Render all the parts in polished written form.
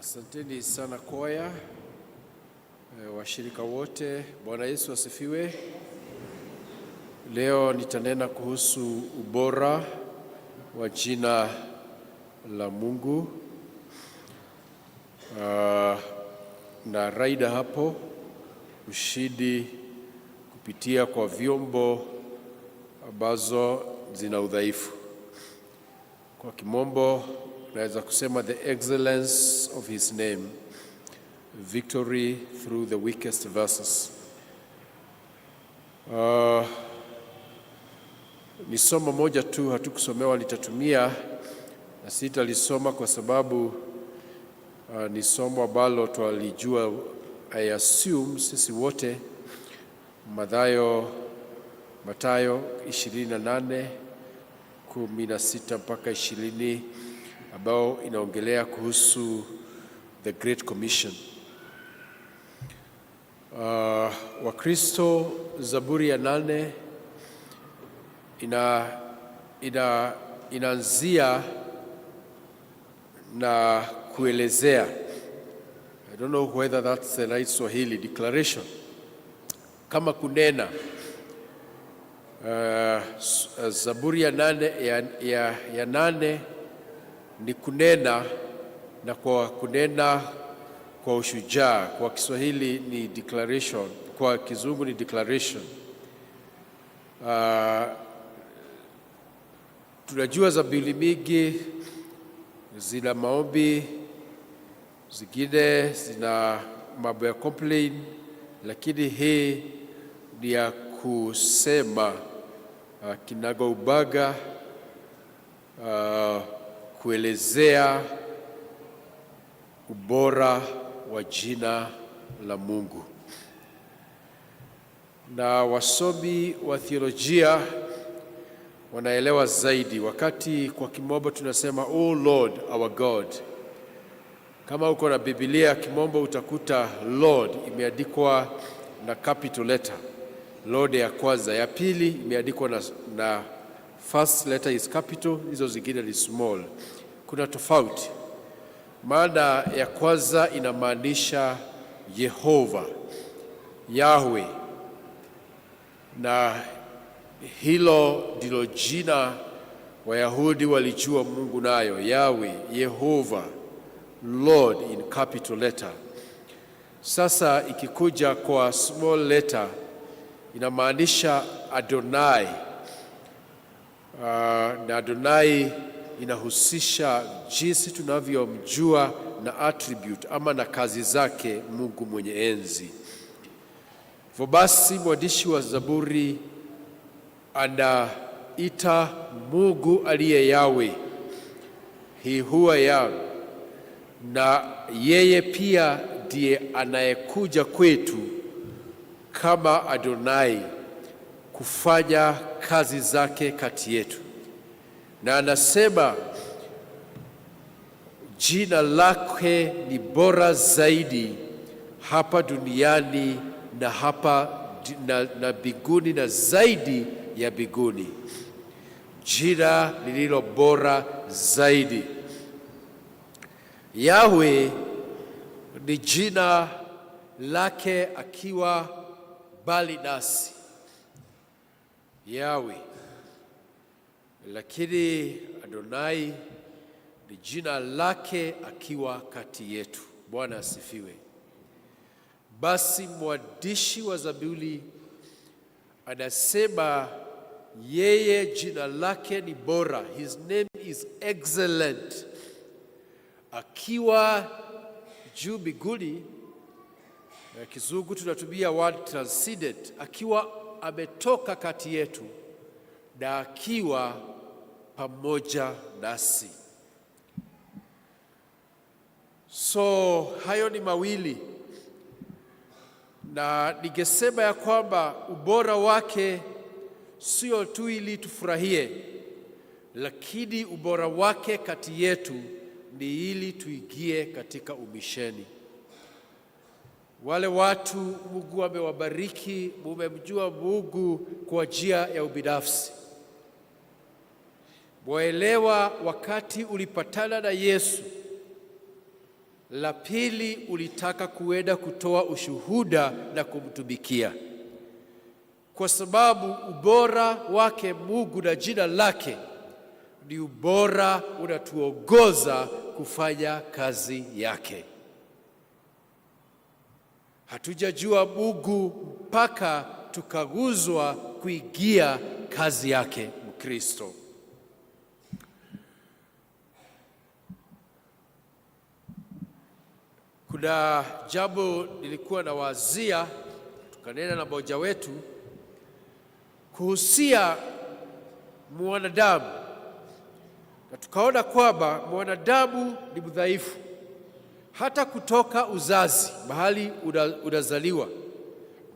Asanteni sana kwaya, washirika wote. Bwana Yesu asifiwe. Leo nitanena kuhusu ubora wa jina la Mungu. Na raida hapo ushindi kupitia kwa vyombo ambazo zina udhaifu. Kwa kimombo naweza kusema the excellence of his name, victory through the weakest verses. Ni somo moja tu hatukusomewa, nitatumia na sitalisoma kwa sababu ni somo ambalo twalijua, I assume sisi wote, Mathayo 28:16 mpaka 20, ambao inaongelea kuhusu the Great Commission. Wakristo, Zaburi ya 8 inaanzia na kuelezea, I don't know whether that's the right Swahili, declaration, kama kunena. Zaburi ya 8 ni kunena, na kwa kunena kwa ushujaa. Kwa Kiswahili ni declaration, kwa Kizungu ni declaration. Tunajua zaburi mingi zina maombi, zingine zina mambo ya complain, lakini hii ni ya kusema kinagaubaga, kuelezea ubora wa jina la Mungu. Na wasomi wa theolojia wanaelewa zaidi wakati kwa kimombo tunasema "Oh Lord our God". Kama uko na Biblia kimombo utakuta Lord imeandikwa na capital letter, Lord ya kwanza. Ya pili imeandikwa na first letter is capital, hizo zingine ni small. Kuna tofauti. Maana ya kwanza inamaanisha Yehova, Yahweh, na hilo ndilo jina Wayahudi walijua Mungu nayo, Yahweh, Yehova, Lord in capital letter. Sasa ikikuja kwa small letter inamaanisha Adonai, na Adonai inahusisha jinsi tunavyomjua na attribute ama na kazi zake Mungu mwenye enzi. Hivyo basi mwandishi wa Zaburi anaita Mungu aliye Yahweh, he who I am, na yeye pia ndiye anayekuja kwetu kama Adonai kufanya kazi zake kati yetu. Na anasema jina lake ni bora zaidi hapa duniani na hapa na biguni na zaidi ya biguni, jina lililo bora zaidi. Yahweh ni jina lake akiwa bali nasi, Yahweh. Lakini Adonai ni jina lake akiwa kati yetu. Bwana asifiwe. Basi mwandishi wa Zaburi anasema yeye jina lake ni bora, his name is excellent, akiwa juu mbinguni. Kizungu tunatumia word transcendent, akiwa ametoka kati yetu na akiwa pamoja nasi. So hayo ni mawili, na ningesema ya kwamba ubora wake sio tu ili tufurahie, lakini ubora wake kati yetu ni ili tuingie katika umisheni. Wale watu Mungu amewabariki, mumemjua Mungu kwa njia ya ubinafsi. Waelewa wakati ulipatana na Yesu La pili, ulitaka kuenda kutoa ushuhuda na kumtumikia, kwa sababu ubora wake Mungu na jina lake ni ubora unatuongoza kufanya kazi yake. Hatujajua Mungu mpaka tukaguzwa kuingia kazi yake Mkristo. Kuna jambo nilikuwa nawazia, tukanena na mmoja wetu kuhusia mwanadamu, na tukaona kwamba mwanadamu ni mdhaifu. Hata kutoka uzazi, mahali unazaliwa,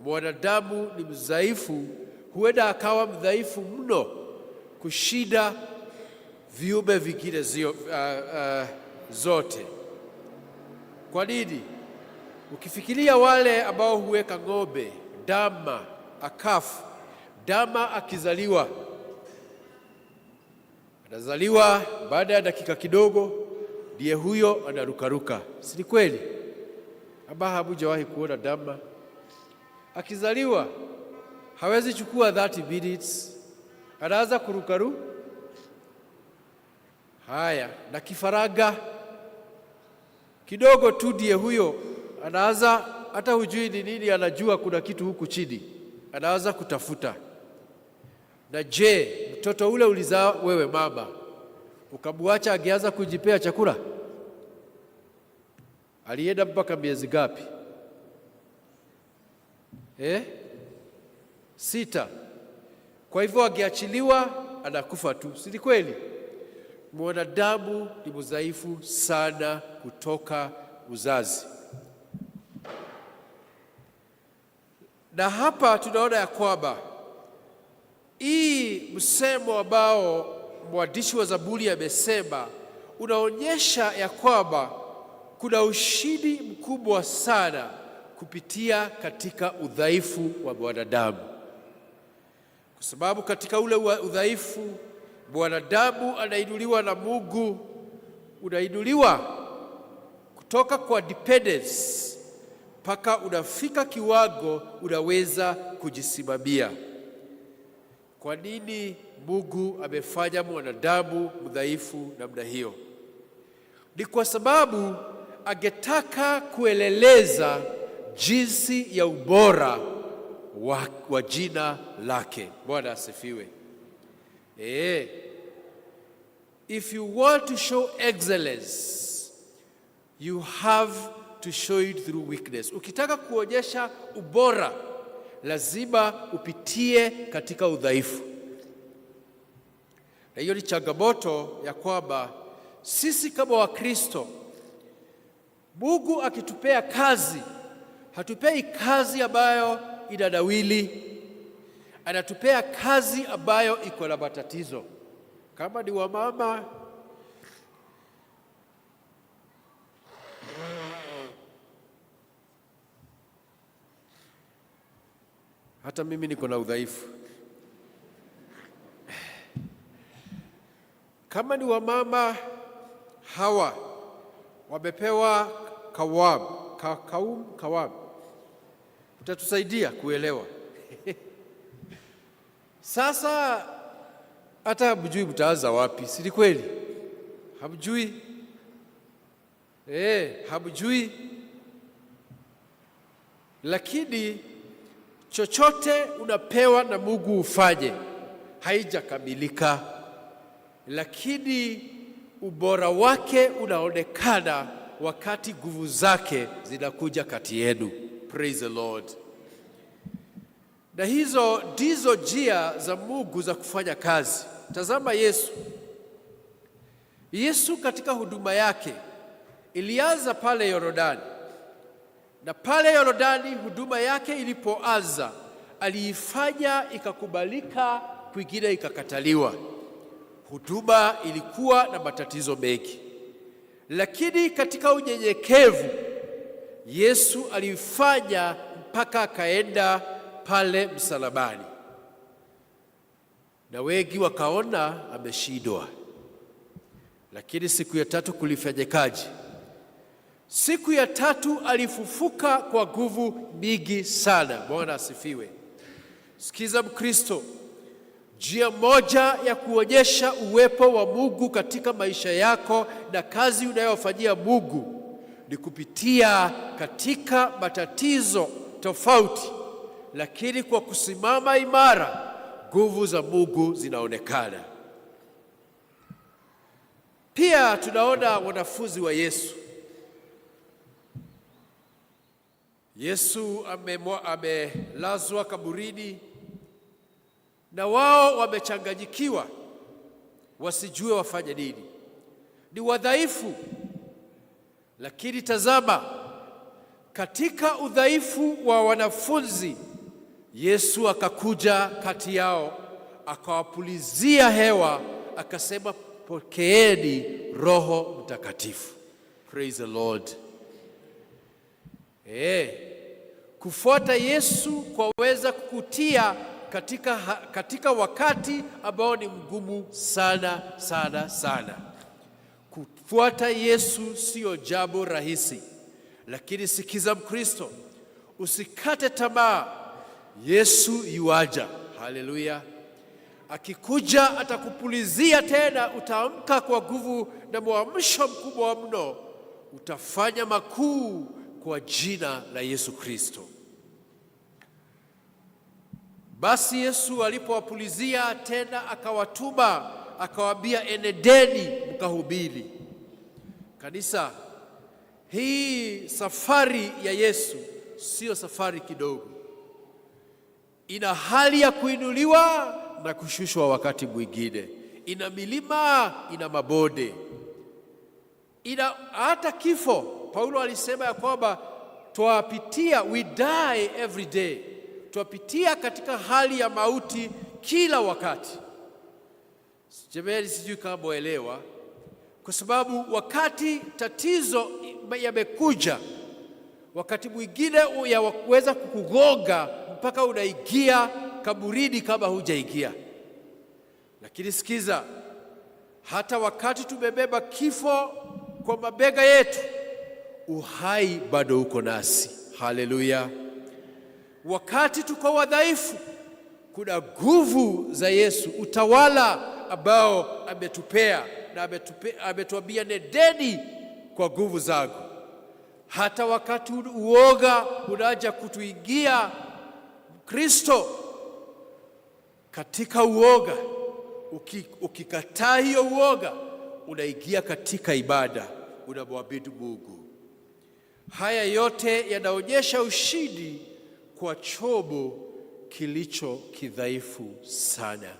mwanadamu ni mdhaifu. Huenda akawa mdhaifu mno kushinda viumbe vingine zote. Kwa nini? Ukifikiria wale ambao huweka ng'ombe, ndama, akafu. Ndama akizaliwa, anazaliwa baada ya dakika kidogo, ndiye huyo anarukaruka. Si ni kweli? Ama hamujawahi kuona ndama akizaliwa? Hawezi chukua 30 minutes, anaanza kurukaru. Haya, na kifaranga kidogo tu ndiye huyo anaanza, hata hujui ni nini, anajua kuna kitu huku chini, anaanza kutafuta. Na je, mtoto ule ulizaa wewe mama, ukamwacha angeanza kujipea chakula? Alienda mpaka miezi ngapi? 6. Kwa hivyo angeachiliwa anakufa tu. Si kweli? Mwanadamu ni mdhaifu sana kutoka uzazi. Na hapa tunaona ya kwamba hii msemo ambao mwandishi wa Zaburi amesema unaonyesha ya kwamba kuna ushindi mkubwa sana kupitia katika udhaifu wa mwanadamu, kwa sababu katika ule udhaifu mwanadamu anainuliwa na Mungu. Unainuliwa kutoka kwa dependence mpaka unafika kiwango unaweza kujisimamia. Kwa nini Mungu amefanya mwanadamu mdhaifu namna hiyo? Ni kwa sababu angetaka kueleleza jinsi ya ubora wa jina lake. Bwana asifiwe. If you want to show excellence, you have to show it through weakness. Ukitaka kuonyesha ubora, lazima upitie katika udhaifu. Na hiyo ni changamoto ya kwamba sisi kama Wakristo, Mungu akitupea kazi, hatupei kazi ambayo inadawili, anatupea kazi ambayo iko na matatizo. Kama ni wamama, hata mimi niko na udhaifu. Kama ni wamama hawa wamepewa kawam, utatusaidia kuelewa. Sasa hata hamjui mtaanza wapi. Si kweli? Hamjui? Hamjui. Lakini chochote unapewa na Mungu ufanye, haijakamilika, lakini ubora wake unaonekana wakati nguvu zake zinakuja kati yenu. Praise the Lord. Na hizo ndizo njia za Mungu za kufanya kazi. Tazama Yesu katika huduma yake ilianza pale Yordani. Na pale Yordani huduma yake ilipoanza, aliifanya ikakubalika, kwingine ikakataliwa. Huduma ilikuwa na matatizo mengi, lakini katika unyenyekevu Yesu alifanya mpaka akaenda pale msalabani, na wengi wakaona ameshindwa. Lakini siku ya tatu kulifanyikaje? Siku ya tatu alifufuka kwa nguvu nyingi sana. Bwana asifiwe. Sikiza Mkristo, njia moja ya kuonyesha uwepo wa Mungu katika maisha yako na kazi unayofanyia Mungu ni kupitia katika matatizo tofauti, lakini kwa kusimama imara, nguvu za Mungu zinaonekana. Pia tunaona wanafunzi wa Yesu. Yesu amelazwa kaburini na wao wamechanganyikiwa, wasijue wafanye nini. Ni wadhaifu. Lakini tazama, katika udhaifu wa wanafunzi, Yesu akakuja kati yao, akawapulizia hewa, akasema, pokeeni Roho Mtakatifu. Praise the Lord. Kufuata Yesu kwaweza kukutia katika wakati ambao ni mgumu sana sana sana. Kufuata Yesu sio jambo rahisi, lakini sikiza Mkristo, usikate tamaa. Yesu yuaja. Haleluya. Akikuja atakupulizia tena, utaamka kwa nguvu na mwamsho mkubwa mno. Utafanya makuu kwa jina la Yesu Kristo. Basi Yesu alipowapulizia tena akawatuma, akawaambia, enendeni mkahubiri. Kanisa, hii safari ya Yesu sio safari kidogo. Ina hali ya kuinuliwa na kushushwa wakati mwingine. Ina milima, ina mabonde, ina hata kifo. Paulo alisema ya kwamba twapitia, we die every day. Twapitia katika hali ya mauti kila wakati. Jamani, sijui kama mwelewa, kwa sababu wakati tatizo yamekuja, wakati mwingine yaweza kukugonga mpaka unaingia kaburini kama hujaingia. Lakini sikiza, hata wakati tumebeba kifo kwa mabega yetu, uhai bado uko nasi. Haleluya. Wakati tuko wadhaifu, kuna nguvu za Yesu, utawala ambao ametupea na ametuambia, nendeni kwa nguvu zangu. Hata wakati uoga unaja kutuingia, Kristo katika uoga, ukikataa hiyo uoga, unaingia katika ibada, unamwabudu Mungu. Haya yote yanaonyesha ushindi kwa chombo kilicho kidhaifu sana.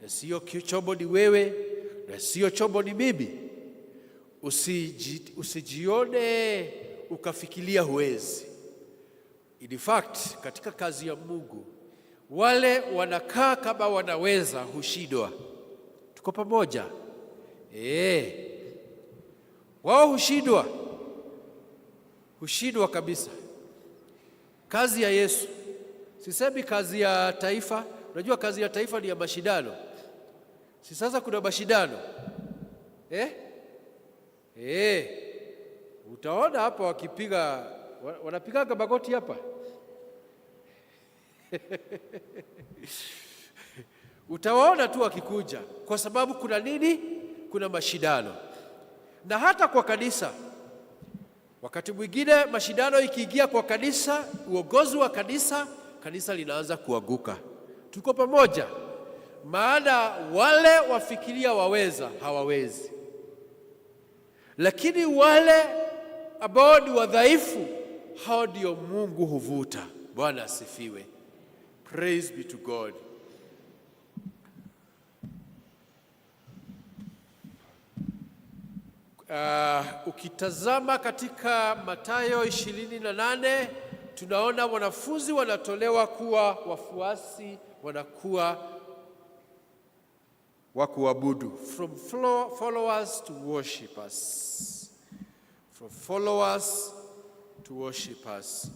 Na sio chombo ni wewe, na sio chombo ni mimi. Usijione ukafikiria huwezi. In fact, katika kazi ya Mungu, wale wanakaa kama wanaweza hushindwa. Tuko pamoja? Wao hushindwa kabisa. Kazi ya Yesu, sisemi kazi ya taifa. Unajua kazi ya taifa ni ya mashindano. Si sasa kuna mashindano? Utaona hapa wanapiga magoti hapa. Utawaona tu wakikuja, kwa sababu kuna nini? Kuna mashindano. Na hata kwa kanisa, wakati mwingine mashindano ikiingia kwa kanisa, uongozi wa kanisa linaanza kuanguka. Tuko pamoja? Maana wale wafikiria waweza, hawawezi. Lakini wale ambao ni wadhaifu, hao ndio Mungu huvuta. Bwana asifiwe. Praise be to God. Ukitazama katika Mathayo 28, tunaona wanafunzi wanatolewa kuwa wafuasi, wanakuwa wa kuabudu. From followers to worshipers. From followers to worshipers.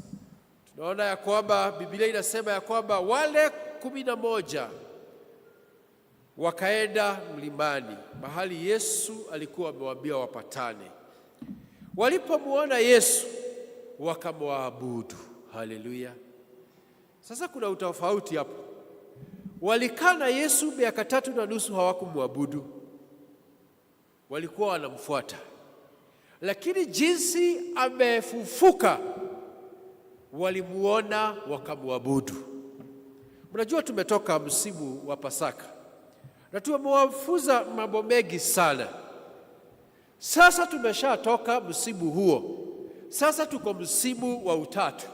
Tunaona ya kwamba Biblia inasema ya kwamba wale 11 wakaenda mlimani, mahali Yesu alikuwa amewaambia wapatane. Walipomuona Yesu wakamwabudu. Haleluya. Sasa kuna utofauti hapo. Walikaa na Yesu miaka 3.5 hawakumwabudu. Walikuwa wanamfuata. Lakini jinsi amefufuka walimuona wakamwabudu. Mnajua tumetoka msimu wa Pasaka na tumewafunza mambo mengi sana. Sasa tumeshatoka msimu huo. Sasa tuko msimu wa Utatu.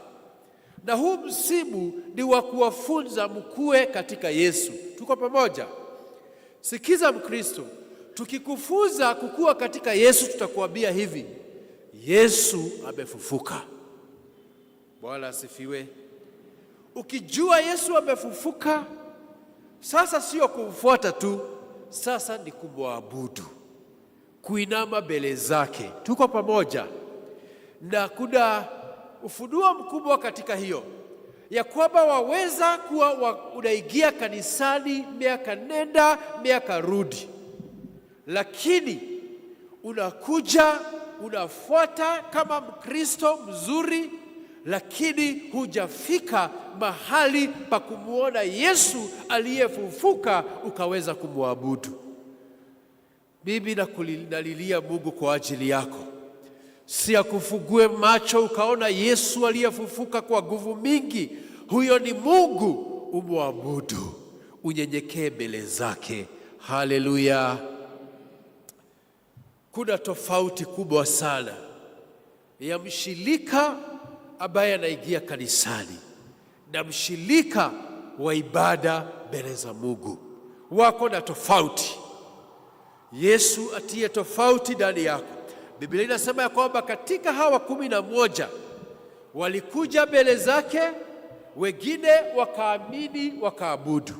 Na huu msimu ni wa kuwafunza mkue katika Yesu. Tuko pamoja? Sikiza Mkristo, tukikufunza kukua katika Yesu tutakuambia hivi: Yesu amefufuka. Bwana asifiwe. Ukijua Yesu amefufuka, sasa sio kumfuata tu, sasa ni kumwabudu, kuinama mbele zake. Tuko pamoja? Na kuna ufunuo mkubwa katika hiyo, ya kwamba waweza kuwa unaingia kanisani miaka nenda miaka rudi, lakini unakuja unafuata kama Mkristo mzuri, lakini hujafika mahali pa kumuona Yesu aliyefufuka ukaweza kumwabudu. Mimi nalilia Mungu kwa ajili yako, si akufungue macho ukaona Yesu aliyefufuka kwa nguvu mingi. Huyo ni Mungu, umwabudu, unyenyekee mbele zake. Haleluya. Kuna tofauti kubwa sana ya mshirika ambaye anaingia kanisani na mshirika wa ibada mbele za Mungu. Wako na tofauti. Yesu atie tofauti ndani yako. Biblia inasema ya kwamba katika hawa 11 walikuja mbele zake, wengine wakaamini wakaabudu,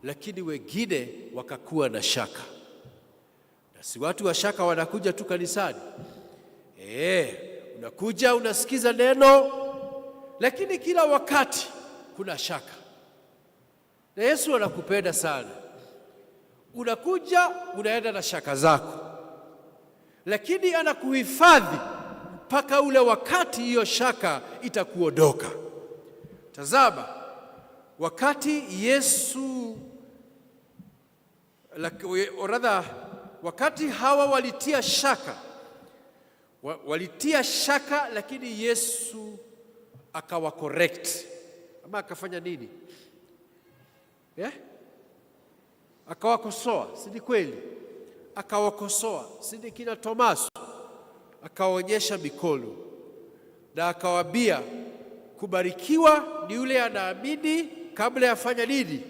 lakini wengine wakakuwa na shaka. Na si watu wa shaka wanakuja tu kanisani. Unakuja unasikiza neno, lakini kila wakati kuna shaka. Na Yesu anakupenda sana. Unakuja unaenda na shaka zako, lakini anakuhifadhi mpaka ule wakati hiyo shaka itakuondoka. Tazama, wakati Yesu wakati hawa walitia shaka, lakini Yesu akawa correct. Ama akafanya nini? Akawakosoa, si ni kweli? Akawakosoa, si ni kina Tomaso? Akaonyesha mikono na akawaambia, kubarikiwa ni yule anaamini kabla ya fanya nini?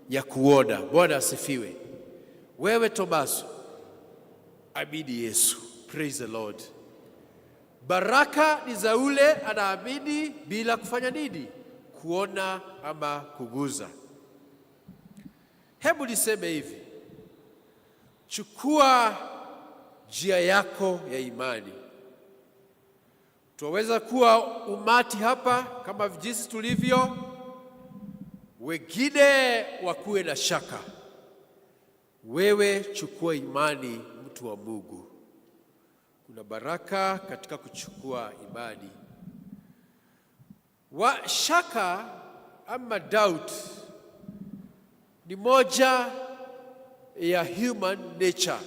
Ya kuona. Bwana asifiwe. Wewe Tomaso, amini Yesu. Praise the Lord. Baraka ni za yule anaamini bila kufanya nini? Kuona ama kuguza. Hebu niseme hivi, chukua njia yako ya imani. Tuweza kuwa umati hapa kama jinsi tulivyo, wengine wakuwe na shaka. Wewe chukua imani, mtu wa Mungu. Kuna baraka katika kuchukua imani. Shaka ama doubt ni moja ya human nature.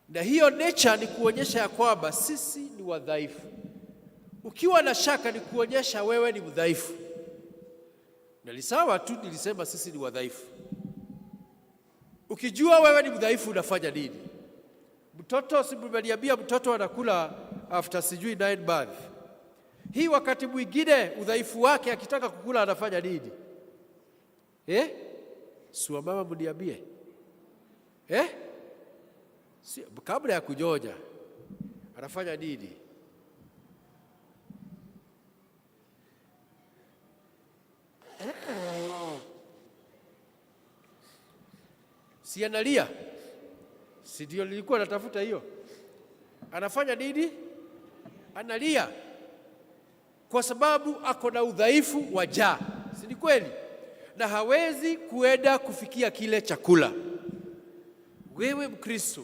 Na hiyo nature ni kuonyesha ya kwamba sisi ni wadhaifu. Ukiwa na shaka ni kuonyesha wewe ni mdhaifu. Na ni sawa tu nilisema sisi ni wadhaifu. Ukijua wewe ni mdhaifu unafanya nini? Mtoto, si mmeniambia mtoto anakula after sijui 9 months. Hii wakati mwingine udhaifu wake akitaka kukula anafanya nini? Si mama mniambie. Si kabla ya kunyonya anafanya nini? Si analia? Si ndio nilikuwa natafuta hiyo. Anafanya nini? Analia kwa sababu ako na udhaifu wa njaa. Si ni kweli? Na hawezi kuenda kufikia kile chakula. Wewe Mkristo,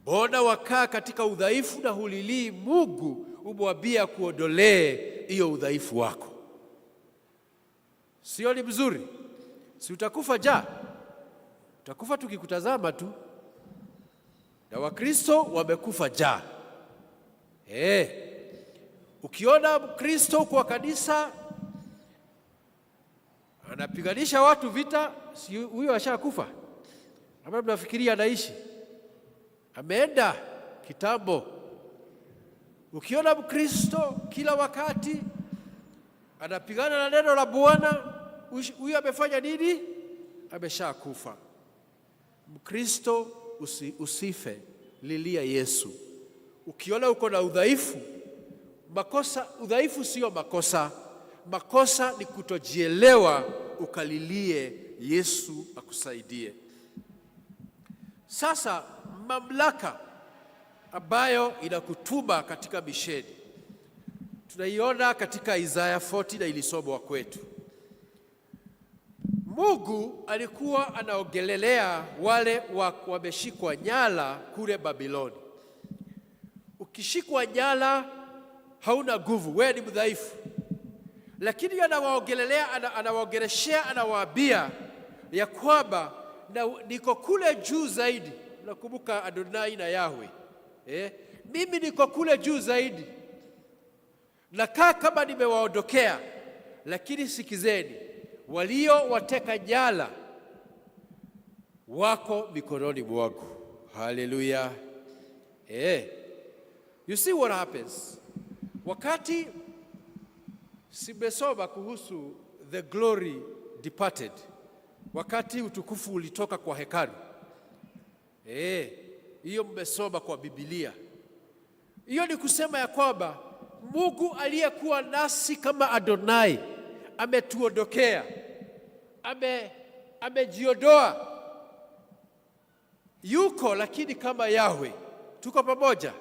Mbona wakaa katika udhaifu na hulilii Mungu umwambie kuondolee hiyo udhaifu wako? Sio ni mzuri? Si utakufa njaa? Utakufa tukikutazama tu. Na Wakristo wamekufa njaa. Ukiona Mkristo kwa kanisa anapiganisha watu vita, si huyo ashakufa? Ama mnafikiria anaishi? Ameenda kitambo. Ukiona Mkristo kila wakati anapigana na neno la Bwana, huyo amefanya nini? Ameshakufa. Mkristo usife, lilia Yesu. Ukiona uko na udhaifu, udhaifu sio makosa. Makosa ni kutojielewa, ukalilie Yesu akusaidie. Sasa mamlaka ambayo inakutuma katika misheni tunaiona katika Isaya 40 na ilisomwa kwetu. Mungu alikuwa anaongelelea wale wameshikwa nyara kule Babiloni. Ukishikwa nyara hauna nguvu, wewe ni mdhaifu. Lakini anawaongelelea, anawaongeleshea, anawaambia ya kwamba niko kule juu zaidi. Nakumbuka Adonai na Yahweh. Mimi niko kule juu zaidi. Nakaa kama nimewaondokea, lakini sikizeni, walio wateka nyara wako mikononi mwangu. Hallelujah. You see what happens? Wakati simesoma kuhusu the glory departed, wakati utukufu ulitoka kwa hekalu. Hiyo mmesoma kwa Biblia. Hiyo ni kusema ya kwamba Mungu aliyekuwa nasi kama Adonai ametuondokea, amejiondoa. Yuko lakini kama Yahweh, tuko pamoja.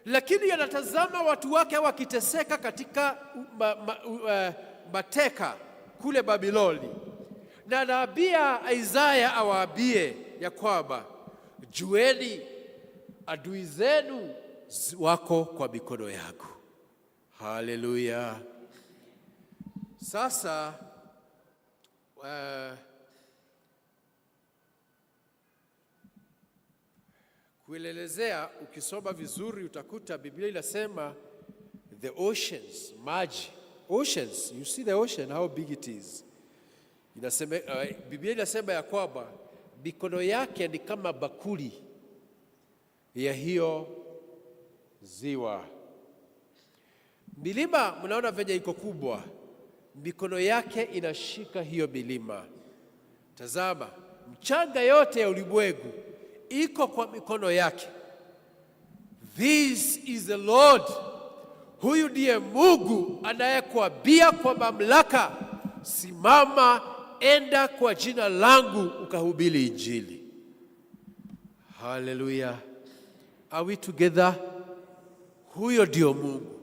Lakini anatazama watu wake wakiteseka katika mateka kule Babiloni, na anaambia Isaya awaambie ya kwamba jueni, adui zenu wako kwa mikono yangu. Haleluya. Sasa kuelezea, ukisoma vizuri utakuta Biblia inasema the oceans, maji, oceans, you see the ocean how big it is. Inasema Biblia inasema ya kwamba mikono yake ni kama bakuli ya hiyo ziwa. Milima mnaona venye iko kubwa, mikono yake inashika hiyo milima. Tazama, mchanga yote ya ulimwengu iko kwa mikono yake. This is the Lord. Huyu ndiye Mungu anayekuambia kwa mamlaka, simama, enda kwa jina langu ukahubiri Injili. Hallelujah. Are we together? Huyo ndio Mungu.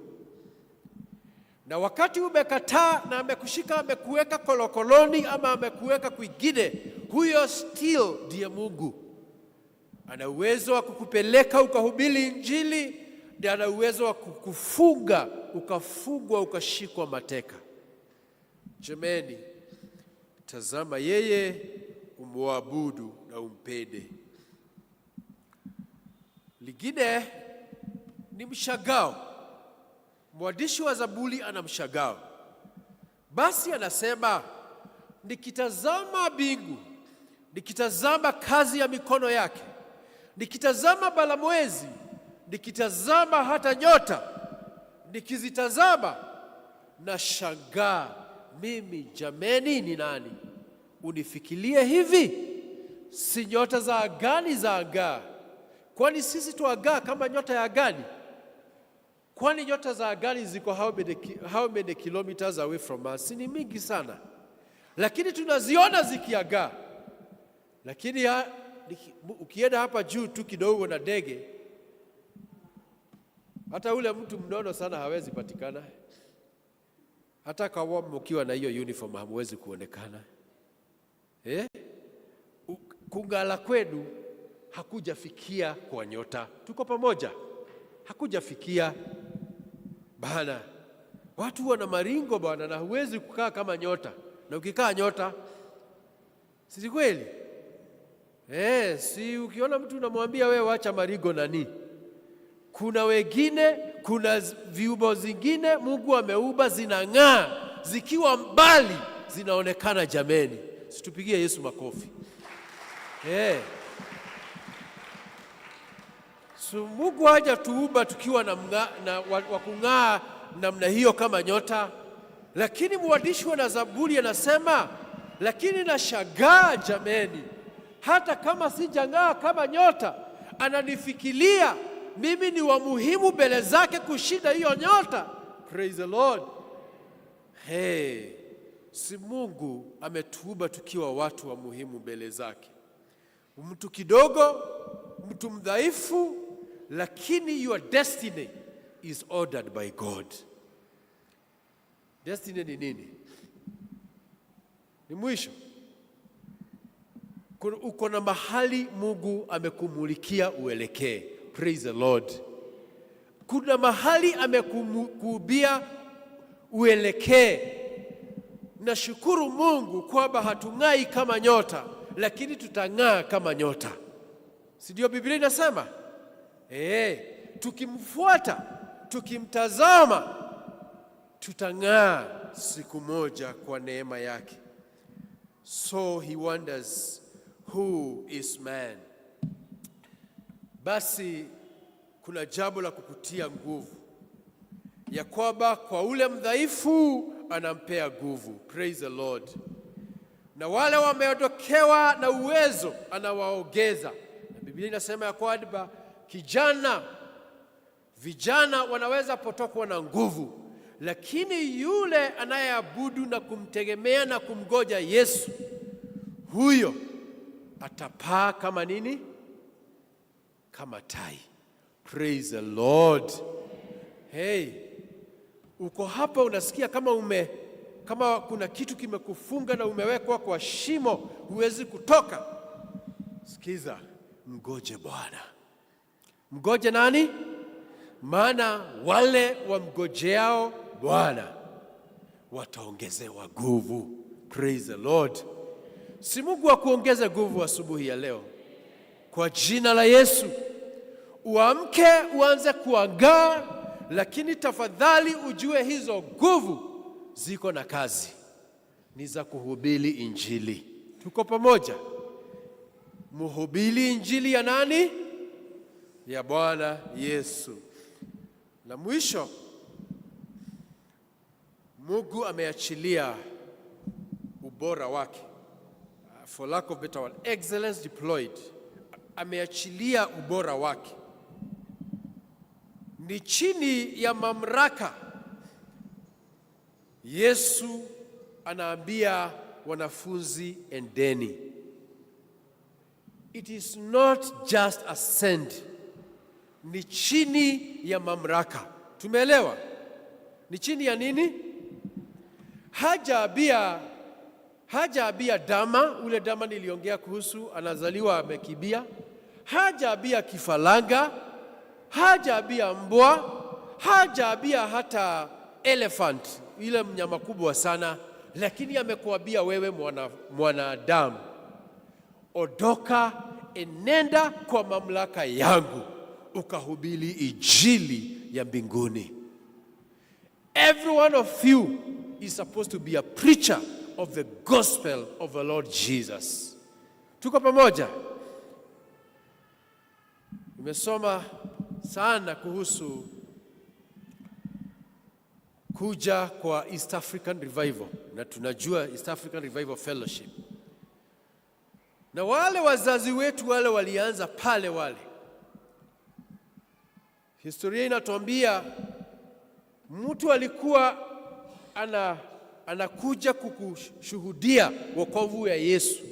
Na wakati umekataa na amekushika, amekuweka kolokoloni ama amekuweka kwingine, huyo still ndiye Mungu. Ana uwezo wa kukupeleka ukahubiri Injili, na ana uwezo wa kukufunga ukafungwa ukashikwa mateka. Jameni, tazama yeye, umwabudu na umpende. Lingine ni mshagao. Mwandishi wa Zaburi ana mshagao. Basi anasema, nikitazama mbingu, nikitazama kazi ya mikono yake, nikitazama balamwezi, nikitazama hata nyota, nikizitazama na shangaa, mimi jameni ni nani unifikirie hivi? Si nyota za angani za angaa? Kwani sisi tuagaa kama nyota ya angani? Kwani nyota za angani ziko how many kilometers away from us? Ni mingi sana, lakini tunaziona zikiagaa. Lakini ukienda hapa juu tu kidogo na ndege, hata ule mtu mnono sana hawezi patikana. Hata kama mkiwa na hiyo uniform hamwezi kuonekana. Kungala kwenu hakujafikia kwa nyota. Tuko pamoja? Hakujafikia bana. Watu wana maringo bwana, na huwezi kukaa kama nyota. Na ukikaa nyota, si kweli? Si ukiona mtu unamwambia wewe acha maringo nani? Kuna wengine, kuna viumbe zingine Mungu ameuba zinang'aa, zikiwa mbali zinaonekana. Jameni, situpigie Yesu makofi. So Mungu haja tuumba tukiwa na wakung'aa namna hiyo kama nyota. Lakini mwandishi wa Zaburi anasema, lakini nashangaa jameni, hata kama sijang'aa kama nyota, ananifikiria mimi ni wa muhimu mbele zake kushinda hiyo nyota. Praise the Lord. Si Mungu ametuumba tukiwa watu wa muhimu mbele zake. Mtu kidogo, mtu mdhaifu, lakini your destiny is ordered by God. Destiny ni nini? Ni mwisho. Uko na mahali Mungu amekumulikia uelekee. Praise the Lord. Kuna mahali amekuubia uelekee. Nashukuru Mungu kwamba hatung'ai kama nyota, lakini tutang'aa kama nyota. Si ndio Biblia inasema? Tukimfuata, tukimtazama, tutang'aa siku moja kwa neema yake. So he wonders, who is man? Basi kuna jambo la kukutia nguvu, ya kwamba kwa ule mdhaifu anampea nguvu. Praise the Lord. Na wale wameondokewa na uwezo anawaongeza. Na Biblia inasema ya kwamba vijana wanaweza potokwa na nguvu, lakini yule anayeabudu na kumtegemea na kumgoja Yesu, huyo atapaa kama nini? Kama tai. Praise the Lord. Uko hapa unasikia kama kuna kitu kimekufunga na umewekwa kwa shimo, huwezi kutoka. Sikiza, mgoje Bwana. Mgoje nani? Maana wale wamgojeao Bwana wataongezewa nguvu. Praise the Lord. Si Mungu akuongeze nguvu asubuhi ya leo, kwa jina la Yesu. Uamke uanze kuangaa, lakini tafadhali ujue hizo nguvu ziko na kazi, ni za kuhubiri injili. Tuko pamoja? Mhubiri injili ya nani? Ya Bwana Yesu. Na mwisho, Mungu ameachilia ubora wake, for lack of better word, excellence deployed. Ameachilia ubora wake, ni chini ya mamlaka. Yesu anaambia wanafunzi, endeni. It is not just a send, ni chini ya mamlaka. Tumeelewa? Ni chini ya nini? Hajaambia dama, ule dama niliongea kuhusu, anazaliwa amekibia. Hajaambia kifalanga, hajaambia mbwa, hajaambia hata elephant, ile mnyama kubwa sana, lakini amekuambia wewe mwanadamu, ondoka, enenda kwa mamlaka yangu, ukahubiri injili ya mbinguni. Every one of you is supposed to be a preacher of the gospel of the Lord Jesus. Tuko pamoja? Nimesoma sana kuhusu kuja kwa East African Revival, na tunajua East African Revival Fellowship. Na wale wazazi wetu wale walianza pale. Historia inatuambia mtu alikuwa anakuja kukushuhudia wokovu ya Yesu,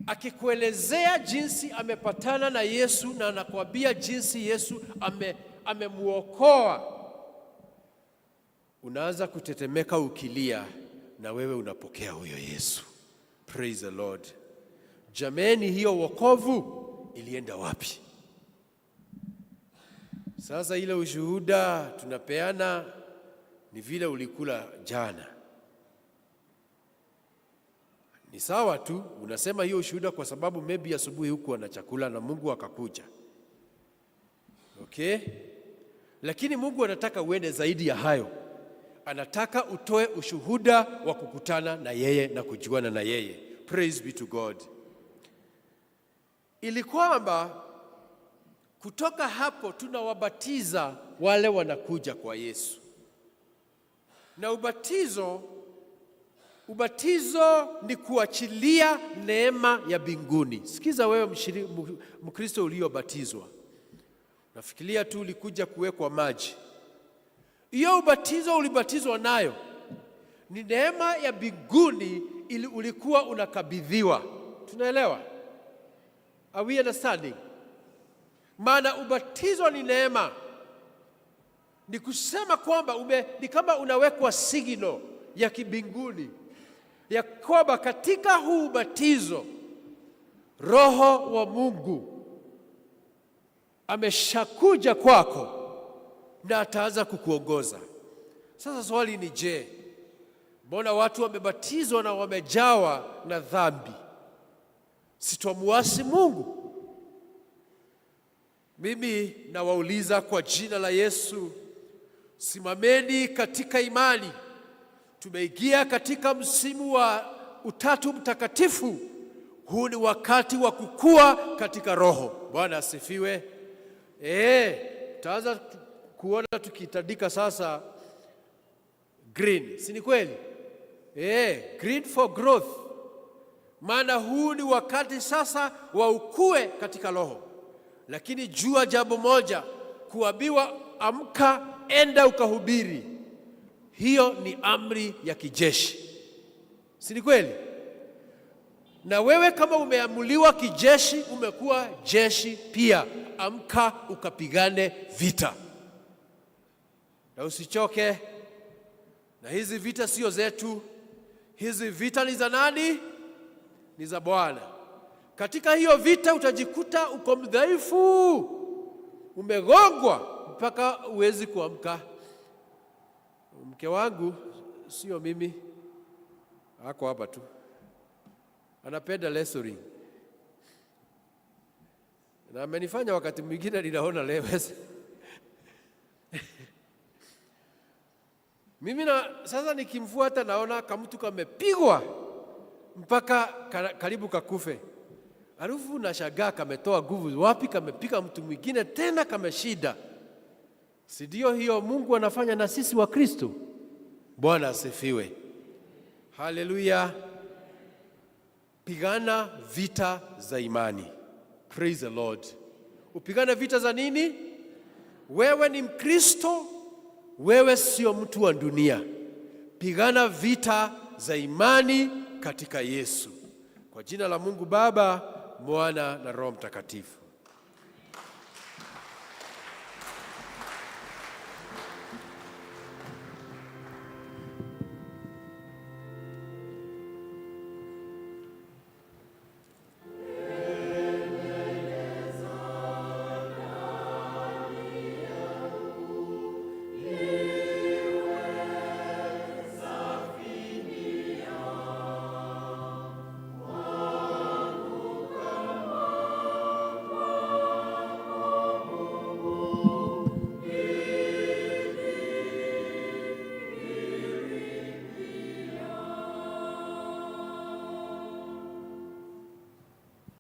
akikuelezea jinsi amepatana na Yesu, na anakuambia jinsi Yesu amemuokoa. Unaanza kutetemeka ukilia, na wewe unapokea huyo Yesu. Praise the Lord. Jameni, hiyo wokovu ilienda wapi? Sasa ile ushuhuda tunapeana ni vile ulikula jana. Ni sawa tu, unasema hiyo ushuhuda kwa sababu maybe asubuhi hukuwa na chakula na Mungu akakuja. Okay? Lakini Mungu anataka uende zaidi ya hayo. Anataka utoe ushuhuda wa kukutana na yeye na kujuana na yeye. Praise be to God. Ili kwamba kutoka hapo tunawabatiza wale wanakuja kwa Yesu. Na ubatizo ni kuachilia neema ya mbinguni. Sikiza wewe Mkristo uliobatizwa. Nafikiria tu ulikuja kuwekwa maji. Hiyo ubatizo ulibatizwa nayo ni neema ya mbinguni ili ulikuwa unakabidhiwa. Tunaelewa? Are we understanding? Maana ubatizo ni neema. Ni kusema kwamba ni kama unawekwa signal ya kimbinguni ya kwamba katika huu ubatizo Roho wa Mungu ameshakuja kwako na ataanza kukuongoza. Sasa swali ni je, mbona watu wamebatizwa na wamejawa na dhambi? Sitwamuasi Mungu? Mimi nawauliza kwa jina la Yesu, simameni katika imani. Tumeingia katika msimu wa Utatu Mtakatifu. Huu ni wakati wa kukua katika roho. Bwana asifiwe. Tutaanza kuona tukitandika sasa green. Si ni kweli? Green for growth. Maana huu ni wakati sasa wa ukue katika roho. Lakini jua jambo moja, kuambiwa amka, enda ukahubiri, hiyo ni amri ya kijeshi. Si ni kweli? Na wewe kama umeamuliwa kijeshi, umekuwa jeshi pia. Amka ukapigane vita. Na usichoke. Na hizi vita sio zetu. Hizi vita ni za nani? Ni za Bwana. Katika hiyo vita utajikuta uko mdhaifu, umegongwa mpaka uwezi kuamka. Mke wangu, sio mimi, ako hapa tu, anapenda wrestling. Na amenifanya wakati mwingine ninaona lewes. Mimi sasa nikimfuata naona kama mtu kamepigwa mpaka karibu kakufe. Alafu nashangaa kametoa nguvu wapi, kamepiga mtu mwingine tena kameshida. Si ndio hiyo Mungu anafanya na sisi wa Kristo? Bwana asifiwe. Haleluya. Pigana vita za imani. Praise the Lord. Upigana vita za nini? Wewe ni Mkristo, wewe sio mtu wa dunia. Pigana vita za imani katika Yesu. Kwa jina la Mungu Baba, Mwana na Roho Mtakatifu.